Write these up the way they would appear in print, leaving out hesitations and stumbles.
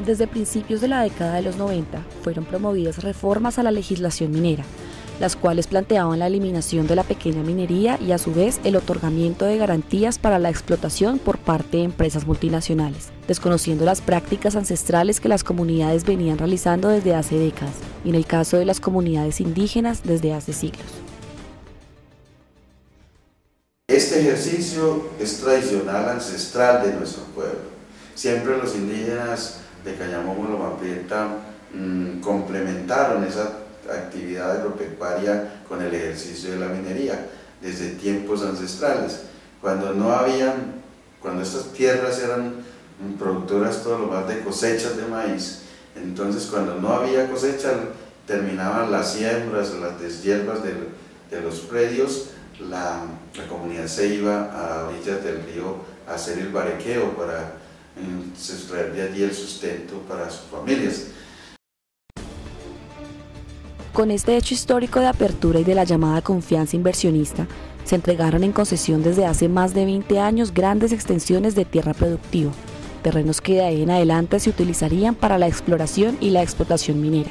Desde principios de la década de los 90 fueron promovidas reformas a la legislación minera, las cuales planteaban la eliminación de la pequeña minería y a su vez el otorgamiento de garantías para la explotación por parte de empresas multinacionales, desconociendo las prácticas ancestrales que las comunidades venían realizando desde hace décadas, y en el caso de las comunidades indígenas desde hace siglos. Este ejercicio es tradicional, ancestral de nuestro pueblo. Siempre los indígenas de Cañamomos, Loma Prieta, complementaron esa actividad agropecuaria con el ejercicio de la minería desde tiempos ancestrales, cuando estas tierras eran productoras todo lo más de cosechas de maíz. Entonces, cuando no había cosecha, terminaban las siembras, las deshierbas de los predios, la comunidad se iba a orillas del río a hacer el barequeo para extraer de allí el sustento para sus familias. Con este hecho histórico de apertura y de la llamada confianza inversionista, se entregaron en concesión desde hace más de 20 años grandes extensiones de tierra productiva, terrenos que de ahí en adelante se utilizarían para la exploración y la explotación minera.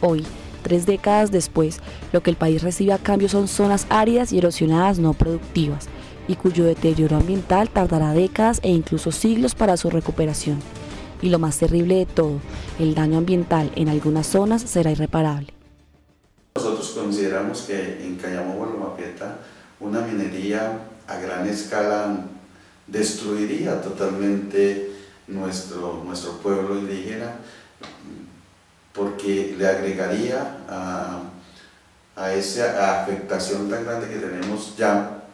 Hoy, 3 décadas después, lo que el país recibe a cambio son zonas áridas y erosionadas no productivas, y cuyo deterioro ambiental tardará décadas e incluso siglos para su recuperación. Y lo más terrible de todo, el daño ambiental en algunas zonas será irreparable. Nosotros consideramos que en Cañamomos, Loma Prieta, una minería a gran escala destruiría totalmente nuestro pueblo indígena, porque le agregaría a esa afectación tan grande que tenemos ya,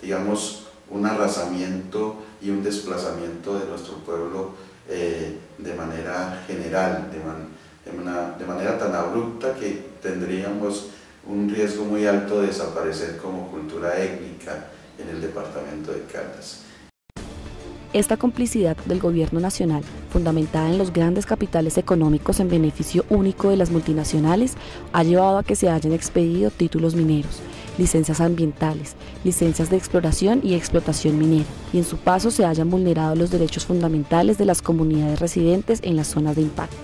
digamos, un arrasamiento y un desplazamiento de nuestro pueblo de manera general, de manera tan abrupta que tendríamos un riesgo muy alto de desaparecer como cultura étnica en el departamento de Caldas. Esta complicidad del gobierno nacional, fundamentada en los grandes capitales económicos en beneficio único de las multinacionales, ha llevado a que se hayan expedido títulos mineros, licencias ambientales, licencias de exploración y explotación minera, y en su paso se hayan vulnerado los derechos fundamentales de las comunidades residentes en las zonas de impacto.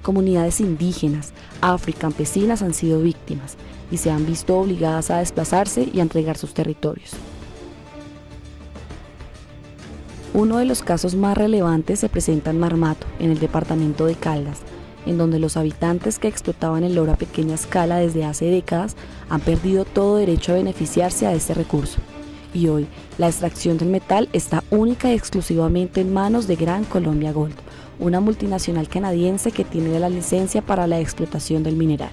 Comunidades indígenas, afrocampesinas han sido víctimas y se han visto obligadas a desplazarse y a entregar sus territorios. Uno de los casos más relevantes se presenta en Marmato, en el departamento de Caldas, en donde los habitantes que explotaban el oro a pequeña escala desde hace décadas han perdido todo derecho a beneficiarse a este recurso. Y hoy, la extracción del metal está única y exclusivamente en manos de Gran Colombia Gold, una multinacional canadiense que tiene la licencia para la explotación del mineral.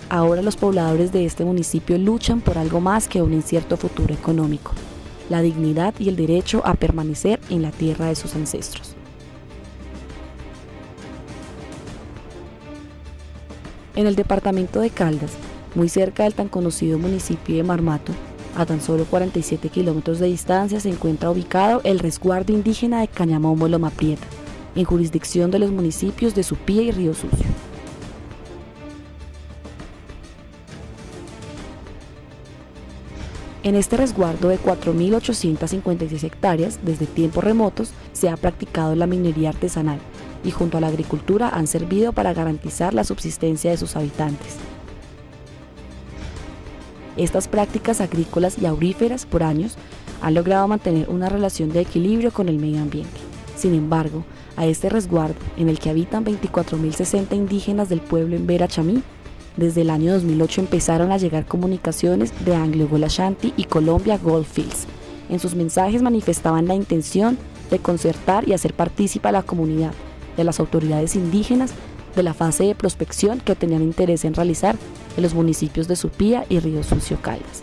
Ahora los pobladores de este municipio luchan por algo más que un incierto futuro económico, la dignidad y el derecho a permanecer en la tierra de sus ancestros. En el departamento de Caldas, muy cerca del tan conocido municipio de Marmato, a tan solo 47 kilómetros de distancia se encuentra ubicado el resguardo indígena de Cañamomos, Loma Prieta, en jurisdicción de los municipios de Supía y Río Sucio. En este resguardo de 4.856 hectáreas, desde tiempos remotos, se ha practicado la minería artesanal y junto a la agricultura han servido para garantizar la subsistencia de sus habitantes. Estas prácticas agrícolas y auríferas por años han logrado mantener una relación de equilibrio con el medio ambiente. Sin embargo, a este resguardo, en el que habitan 24.060 indígenas del pueblo Embera Chamí, desde el año 2008 empezaron a llegar comunicaciones de Anglo Gold Ashanti y Colombia Gold Fields. En sus mensajes manifestaban la intención de concertar y hacer partícipe a la comunidad, de las autoridades indígenas, de la fase de prospección que tenían interés en realizar en los municipios de Supía y Río Sucio Caldas.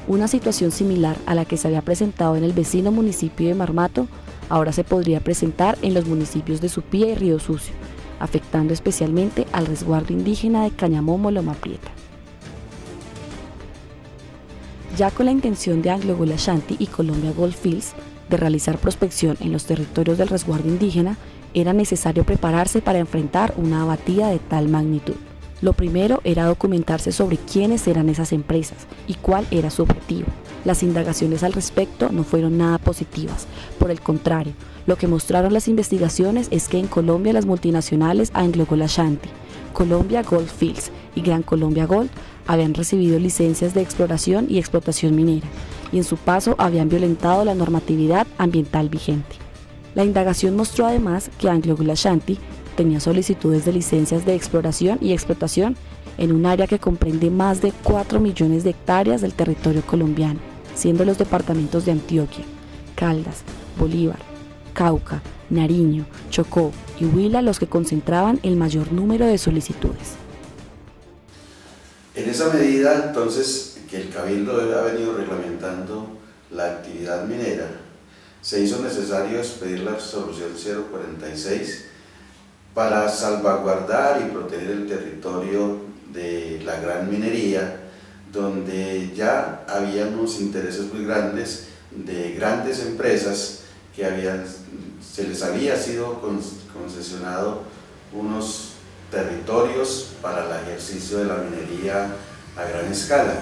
Una situación similar a la que se había presentado en el vecino municipio de Marmato, ahora se podría presentar en los municipios de Supía y Río Sucio, afectando especialmente al resguardo indígena de Cañamomos, Loma Prieta. Ya con la intención de Anglo Gold Ashanti y Colombia Gold Fields de realizar prospección en los territorios del resguardo indígena, era necesario prepararse para enfrentar una abatida de tal magnitud. Lo primero era documentarse sobre quiénes eran esas empresas y cuál era su objetivo. Las indagaciones al respecto no fueron nada positivas. Por el contrario, lo que mostraron las investigaciones es que en Colombia las multinacionales Anglo Gold Ashanti, Colombia Gold Fields y Gran Colombia Gold habían recibido licencias de exploración y explotación minera y en su paso habían violentado la normatividad ambiental vigente. La indagación mostró además que Anglo Gold Ashanti tenía solicitudes de licencias de exploración y explotación en un área que comprende más de 4 millones de hectáreas del territorio colombiano, siendo los departamentos de Antioquia, Caldas, Bolívar, Cauca, Nariño, Chocó y Huila los que concentraban el mayor número de solicitudes. En esa medida, entonces, que el Cabildo ha venido reglamentando la actividad minera, se hizo necesario expedir la resolución 046 para salvaguardar y proteger el territorio de la gran minería, donde ya había unos intereses muy grandes de grandes empresas que se les había sido concesionado unos territorios para el ejercicio de la minería a gran escala.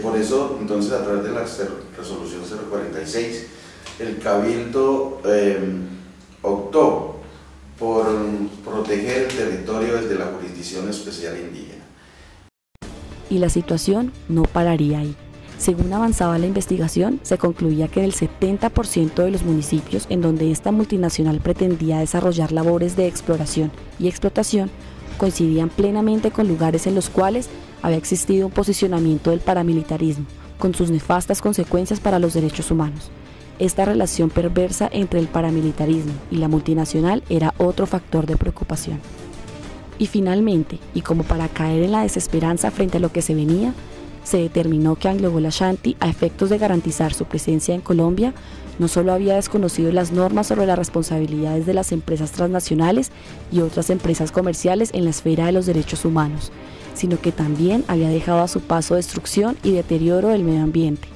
Por eso, entonces, a través de la resolución 046, el Cabildo optó por proteger el territorio desde la Jurisdicción Especial Indígena. Y la situación no pararía ahí. Según avanzaba la investigación, se concluía que en el 70% de los municipios en donde esta multinacional pretendía desarrollar labores de exploración y explotación, coincidían plenamente con lugares en los cuales había existido un posicionamiento del paramilitarismo, con sus nefastas consecuencias para los derechos humanos. Esta relación perversa entre el paramilitarismo y la multinacional era otro factor de preocupación. Y finalmente, y como para caer en la desesperanza frente a lo que se venía, se determinó que Anglo Gold Ashanti, a efectos de garantizar su presencia en Colombia, no solo había desconocido las normas sobre las responsabilidades de las empresas transnacionales y otras empresas comerciales en la esfera de los derechos humanos, sino que también había dejado a su paso destrucción y deterioro del medio ambiente,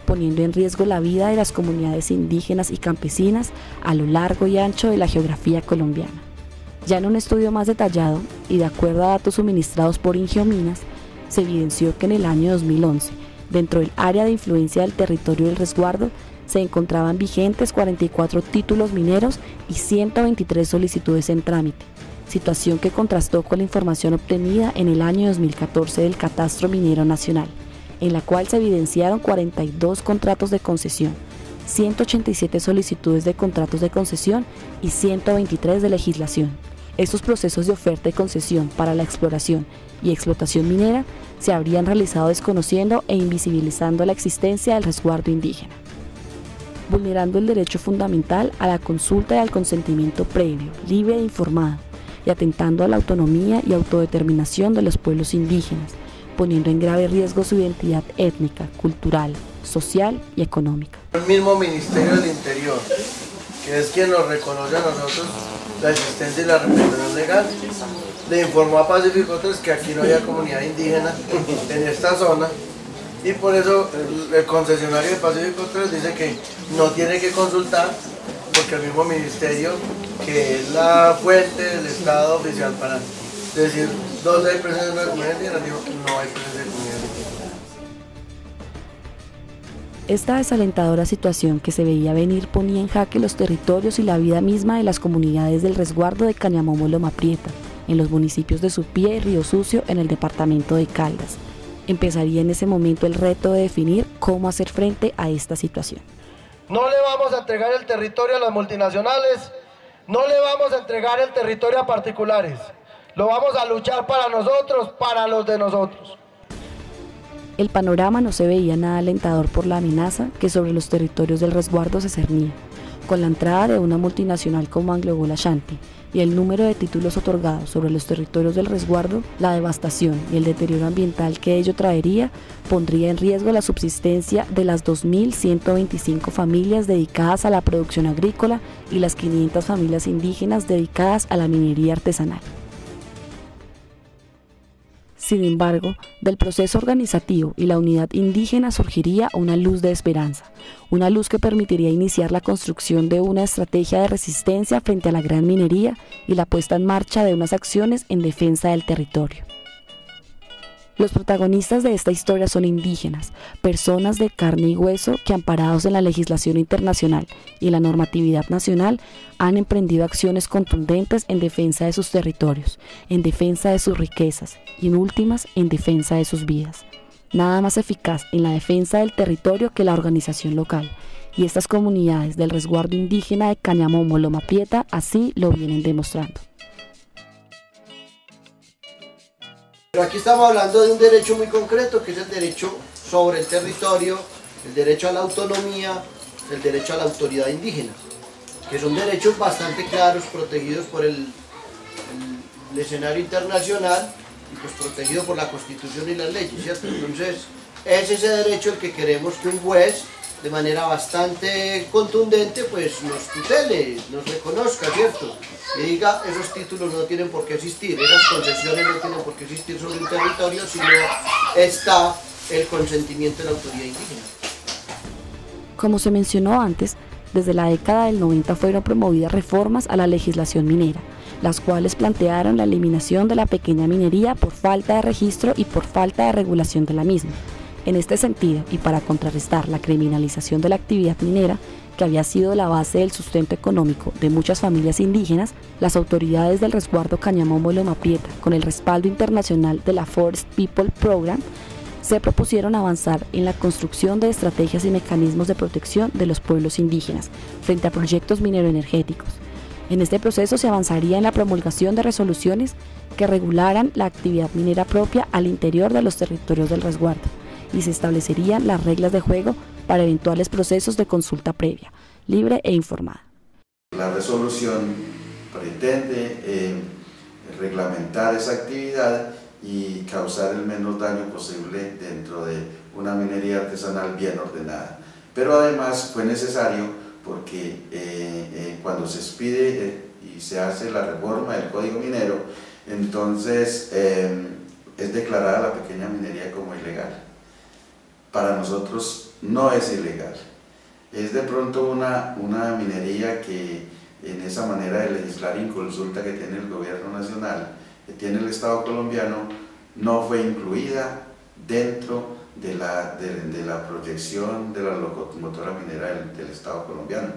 poniendo en riesgo la vida de las comunidades indígenas y campesinas a lo largo y ancho de la geografía colombiana. Ya en un estudio más detallado, y de acuerdo a datos suministrados por Ingiominas, se evidenció que en el año 2011, dentro del área de influencia del territorio del resguardo, se encontraban vigentes 44 títulos mineros y 123 solicitudes en trámite, situación que contrastó con la información obtenida en el año 2014 del Catastro Minero Nacional, en la cual se evidenciaron 42 contratos de concesión, 187 solicitudes de contratos de concesión y 123 de legislación. Estos procesos de oferta y concesión para la exploración y explotación minera se habrían realizado desconociendo e invisibilizando la existencia del resguardo indígena, vulnerando el derecho fundamental a la consulta y al consentimiento previo, libre e informado, y atentando a la autonomía y autodeterminación de los pueblos indígenas, poniendo en grave riesgo su identidad étnica, cultural, social y económica. El mismo Ministerio del Interior, que es quien nos reconoce a nosotros la existencia y la representación legal, le informó a Pacífico 3 que aquí no había comunidad indígena en esta zona, y por eso el concesionario de Pacífico 3 dice que no tiene que consultar, porque el mismo ministerio, que es la fuente del Estado oficial para decir dónde hay presencia de una comunidad indígena, dijo que no hay presencia de comunidad indígena. Esta desalentadora situación que se veía venir ponía en jaque los territorios y la vida misma de las comunidades del resguardo de Cañamomo Loma Prieta, en los municipios de Supía y Río Sucio en el departamento de Caldas. Empezaría en ese momento el reto de definir cómo hacer frente a esta situación. No le vamos a entregar el territorio a las multinacionales, no le vamos a entregar el territorio a particulares. Lo vamos a luchar para nosotros, para los de nosotros. El panorama no se veía nada alentador por la amenaza que sobre los territorios del resguardo se cernía. Con la entrada de una multinacional como Anglo Gold Ashanti y el número de títulos otorgados sobre los territorios del resguardo, la devastación y el deterioro ambiental que ello traería pondría en riesgo la subsistencia de las 2.125 familias dedicadas a la producción agrícola y las 500 familias indígenas dedicadas a la minería artesanal. Sin embargo, del proceso organizativo y la unidad indígena surgiría una luz de esperanza, una luz que permitiría iniciar la construcción de una estrategia de resistencia frente a la gran minería y la puesta en marcha de unas acciones en defensa del territorio. Los protagonistas de esta historia son indígenas, personas de carne y hueso que, amparados en la legislación internacional y en la normatividad nacional, han emprendido acciones contundentes en defensa de sus territorios, en defensa de sus riquezas y, en últimas, en defensa de sus vidas. Nada más eficaz en la defensa del territorio que la organización local, y estas comunidades del resguardo indígena de Cañamombo Lomapieta así lo vienen demostrando. Pero aquí estamos hablando de un derecho muy concreto, que es el derecho sobre el territorio, el derecho a la autonomía, el derecho a la autoridad indígena, que son derechos bastante claros, protegidos por el escenario internacional y pues protegido por la Constitución y las leyes, ¿cierto? Entonces, es ese derecho el que queremos que un juez, de manera bastante contundente, pues nos tutele, nos reconozca, ¿cierto? Y diga, esos títulos no tienen por qué existir, esas concesiones no tienen por qué existir sobre un territorio si no está el consentimiento de la autoridad indígena. Como se mencionó antes, desde la década del 90 fueron promovidas reformas a la legislación minera, las cuales plantearon la eliminación de la pequeña minería por falta de registro y por falta de regulación de la misma. En este sentido, y para contrarrestar la criminalización de la actividad minera, que había sido la base del sustento económico de muchas familias indígenas, las autoridades del resguardo Cañamombo Lomapieta, con el respaldo internacional de la Forest People Program, se propusieron avanzar en la construcción de estrategias y mecanismos de protección de los pueblos indígenas frente a proyectos mineroenergéticos. En este proceso se avanzaría en la promulgación de resoluciones que regularan la actividad minera propia al interior de los territorios del resguardo, y se establecerían las reglas de juego para eventuales procesos de consulta previa, libre e informada. La resolución pretende reglamentar esa actividad y causar el menos daño posible dentro de una minería artesanal bien ordenada. Pero además fue necesario porque cuando se expide y se hace la reforma del Código Minero, entonces es declarada la pequeña minería como ilegal. Para nosotros no es ilegal, es de pronto una minería que en esa manera de legislar inconsulta que tiene el gobierno nacional, que tiene el Estado colombiano, no fue incluida dentro de la proyección de la locomotora minera del Estado colombiano.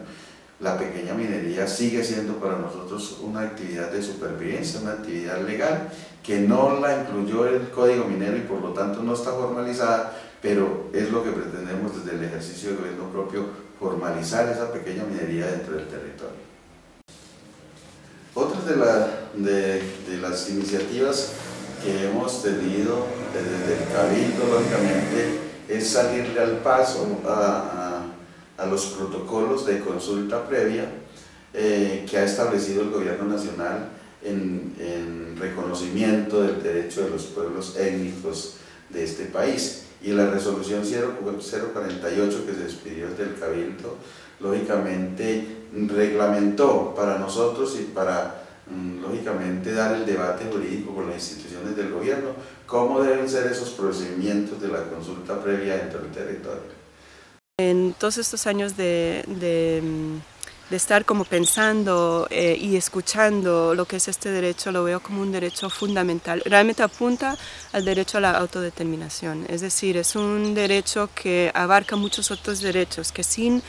La pequeña minería sigue siendo para nosotros una actividad de supervivencia, una actividad legal que no la incluyó el Código Minero y por lo tanto no está formalizada, pero es lo que pretendemos desde el ejercicio de gobierno propio, formalizar esa pequeña minería dentro del territorio. Otras de las iniciativas que hemos tenido desde el Cabildo, lógicamente, es salirle al paso a los protocolos de consulta previa que ha establecido el gobierno nacional en reconocimiento del derecho de los pueblos étnicos de este país. Y la resolución 048 que se expidió del Cabildo, lógicamente reglamentó para nosotros y para, lógicamente, dar el debate jurídico con las instituciones del gobierno, cómo deben ser esos procedimientos de la consulta previa dentro del territorio. En todos estos años de estar como pensando y escuchando lo que es este derecho, lo veo como un derecho fundamental. Realmente apunta al derecho a la autodeterminación, es decir, es un derecho que abarca muchos otros derechos, que sin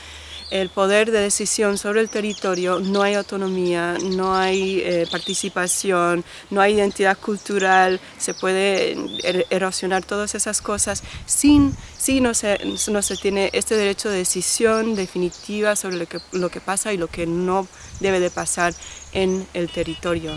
el poder de decisión sobre el territorio no hay autonomía, no hay participación, no hay identidad cultural, se puede erosionar todas esas cosas si no se tiene este derecho de decisión definitiva sobre lo que pasa y lo que no debe de pasar en el territorio.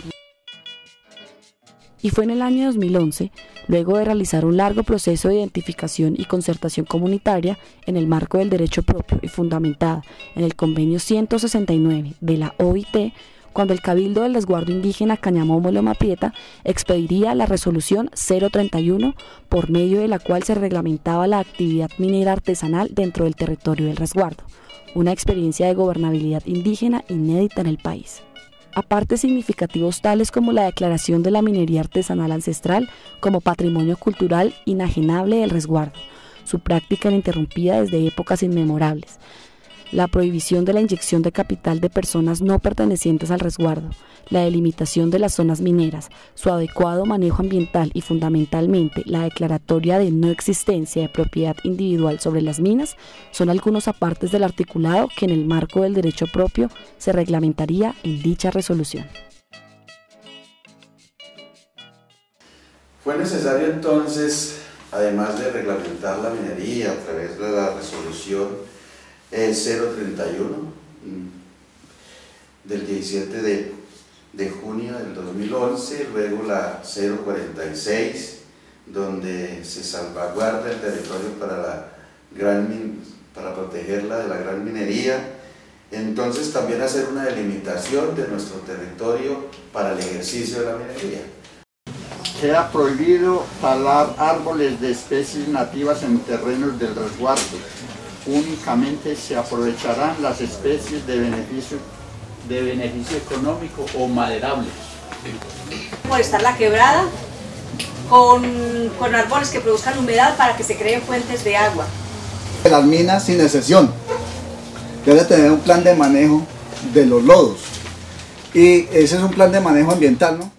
Y fue en el año 2011, luego de realizar un largo proceso de identificación y concertación comunitaria en el marco del derecho propio y fundamentada en el Convenio 169 de la OIT, cuando el Cabildo del Resguardo Indígena Cañamombo Lomapieta expediría la resolución 031, por medio de la cual se reglamentaba la actividad minera artesanal dentro del territorio del resguardo, una experiencia de gobernabilidad indígena inédita en el país. aparte significativos tales como la declaración de la minería artesanal ancestral como patrimonio cultural inajenable del resguardo, su práctica ininterrumpida desde épocas inmemorables, la prohibición de la inyección de capital de personas no pertenecientes al resguardo, la delimitación de las zonas mineras, su adecuado manejo ambiental y fundamentalmente la declaratoria de no existencia de propiedad individual sobre las minas son algunos apartes del articulado que en el marco del derecho propio se reglamentaría en dicha resolución. Fue necesario entonces, además de reglamentar la minería a través de la resolución 031 del 17 de junio del 2011, luego la 046, donde se salvaguarda el territorio para protegerla de la gran minería. Entonces también hacer una delimitación de nuestro territorio para el ejercicio de la minería. Queda prohibido talar árboles de especies nativas en terrenos del resguardo. Únicamente se aprovecharán las especies de beneficio económico o maderables. Forestar la quebrada con árboles que produzcan humedad para que se creen fuentes de agua. Las minas sin excepción debe tener un plan de manejo de los lodos y ese es un plan de manejo ambiental, ¿no?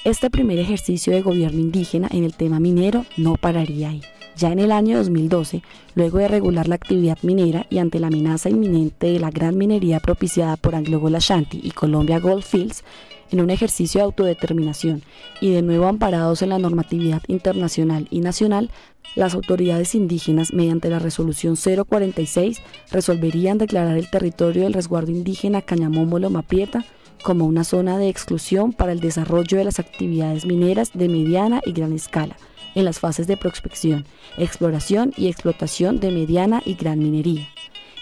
Este primer ejercicio de gobierno indígena en el tema minero no pararía ahí. Ya en el año 2012, luego de regular la actividad minera y ante la amenaza inminente de la gran minería propiciada por AngloGold Ashanti y Colombia Goldfields, en un ejercicio de autodeterminación y de nuevo amparados en la normatividad internacional y nacional, las autoridades indígenas, mediante la resolución 046, resolverían declarar el territorio del resguardo indígena Cañamómolo Maprieta como una zona de exclusión para el desarrollo de las actividades mineras de mediana y gran escala, en las fases de prospección, exploración y explotación de mediana y gran minería.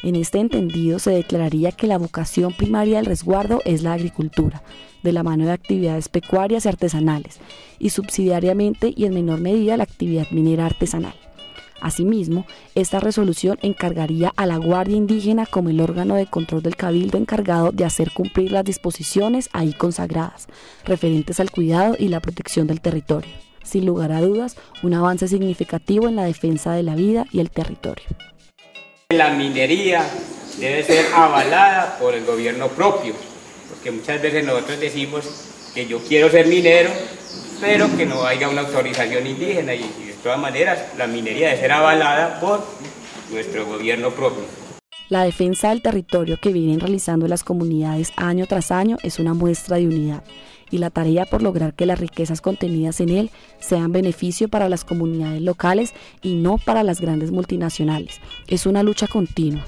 En este entendido se declararía que la vocación primaria del resguardo es la agricultura, de la mano de actividades pecuarias y artesanales, y subsidiariamente y en menor medida la actividad minera artesanal. Asimismo, esta resolución encargaría a la Guardia Indígena como el órgano de control del Cabildo encargado de hacer cumplir las disposiciones ahí consagradas, referentes al cuidado y la protección del territorio. Sin lugar a dudas, un avance significativo en la defensa de la vida y el territorio. La minería debe ser avalada por el gobierno propio, porque muchas veces nosotros decimos que yo quiero ser minero, pero que no haya una autorización indígena y de todas maneras la minería debe ser avalada por nuestro gobierno propio. La defensa del territorio que vienen realizando las comunidades año tras año es una muestra de unidad y la tarea por lograr que las riquezas contenidas en él sean beneficio para las comunidades locales y no para las grandes multinacionales. Es una lucha continua.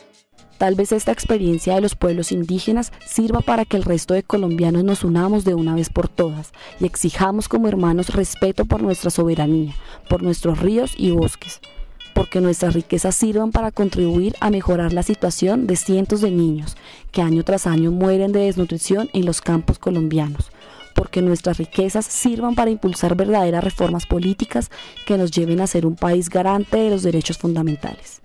Tal vez esta experiencia de los pueblos indígenas sirva para que el resto de colombianos nos unamos de una vez por todas y exijamos como hermanos respeto por nuestra soberanía, por nuestros ríos y bosques, porque nuestras riquezas sirvan para contribuir a mejorar la situación de cientos de niños que año tras año mueren de desnutrición en los campos colombianos, porque nuestras riquezas sirvan para impulsar verdaderas reformas políticas que nos lleven a ser un país garante de los derechos fundamentales.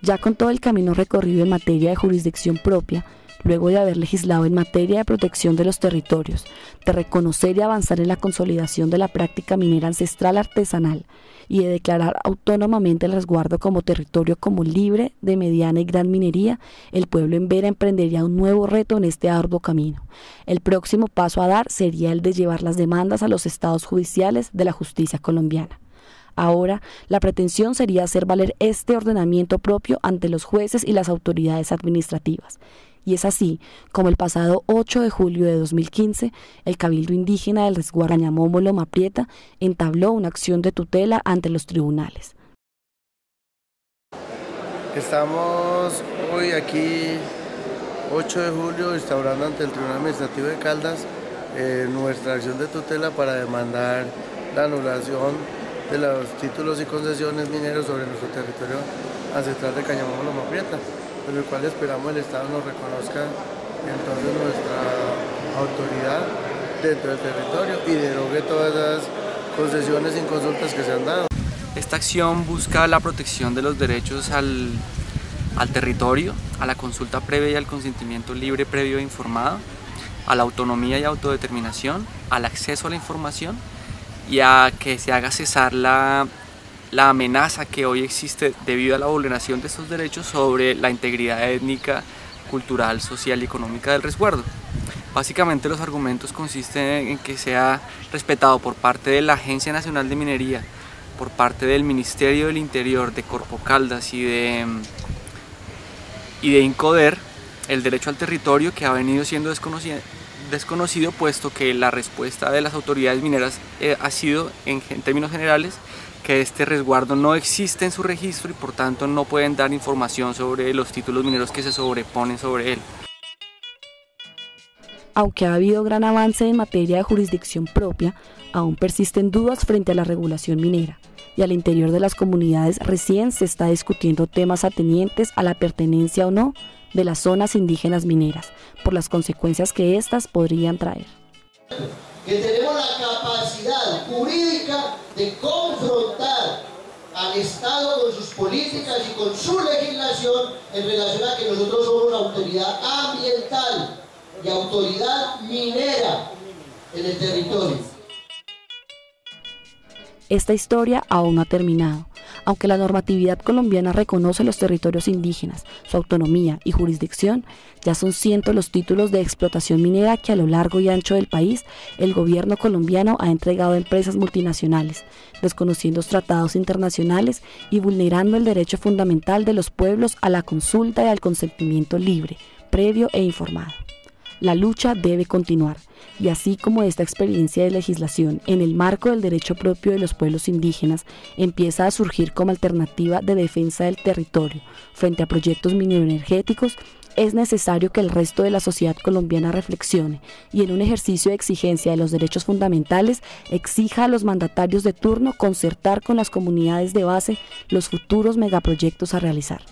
Ya con todo el camino recorrido en materia de jurisdicción propia, luego de haber legislado en materia de protección de los territorios, de reconocer y avanzar en la consolidación de la práctica minera ancestral artesanal y de declarar autónomamente el resguardo como territorio común libre de mediana y gran minería, el pueblo en Vera emprendería un nuevo reto en este arduo camino. El próximo paso a dar sería el de llevar las demandas a los estados judiciales de la justicia colombiana. Ahora, la pretensión sería hacer valer este ordenamiento propio ante los jueces y las autoridades administrativas. Y es así como el pasado 8 de julio de 2015, el Cabildo Indígena del Resguardo Cañamómolo Maprieta entabló una acción de tutela ante los tribunales. Estamos hoy aquí, 8 de julio, instaurando ante el Tribunal Administrativo de Caldas nuestra acción de tutela para demandar la anulación de los títulos y concesiones mineros sobre nuestro territorio ancestral de Cañamón Loma Prieta, por el cual esperamos el Estado nos reconozca entonces nuestra autoridad dentro del territorio y derogue todas las concesiones sin consultas que se han dado. Esta acción busca la protección de los derechos al territorio, a la consulta previa y al consentimiento libre, previo e informado, a la autonomía y autodeterminación, al acceso a la información y a que se haga cesar la amenaza que hoy existe debido a la vulneración de estos derechos sobre la integridad étnica, cultural, social y económica del resguardo. Básicamente los argumentos consisten en que sea respetado por parte de la Agencia Nacional de Minería, por parte del Ministerio del Interior, de Corpo Caldas y de INCODER el derecho al territorio, que ha venido siendo desconocido, puesto que la respuesta de las autoridades mineras ha sido, en términos generales, que este resguardo no existe en su registro y por tanto no pueden dar información sobre los títulos mineros que se sobreponen sobre él. Aunque ha habido gran avance en materia de jurisdicción propia, aún persisten dudas frente a la regulación minera, y al interior de las comunidades recién se está discutiendo temas atenientes a la pertenencia o no de las zonas indígenas mineras, por las consecuencias que éstas podrían traer. Que tenemos la capacidad jurídica de confrontar al Estado con sus políticas y con su legislación en relación a que nosotros somos una autoridad ambiental y autoridad minera en el territorio. Esta historia aún no ha terminado. Aunque la normatividad colombiana reconoce los territorios indígenas, su autonomía y jurisdicción, ya son cientos los títulos de explotación minera que a lo largo y ancho del país el gobierno colombiano ha entregado a empresas multinacionales, desconociendo tratados internacionales y vulnerando el derecho fundamental de los pueblos a la consulta y al consentimiento libre, previo e informado. La lucha debe continuar, y así como esta experiencia de legislación en el marco del derecho propio de los pueblos indígenas empieza a surgir como alternativa de defensa del territorio frente a proyectos mineroenergéticos, es necesario que el resto de la sociedad colombiana reflexione y en un ejercicio de exigencia de los derechos fundamentales exija a los mandatarios de turno concertar con las comunidades de base los futuros megaproyectos a realizar.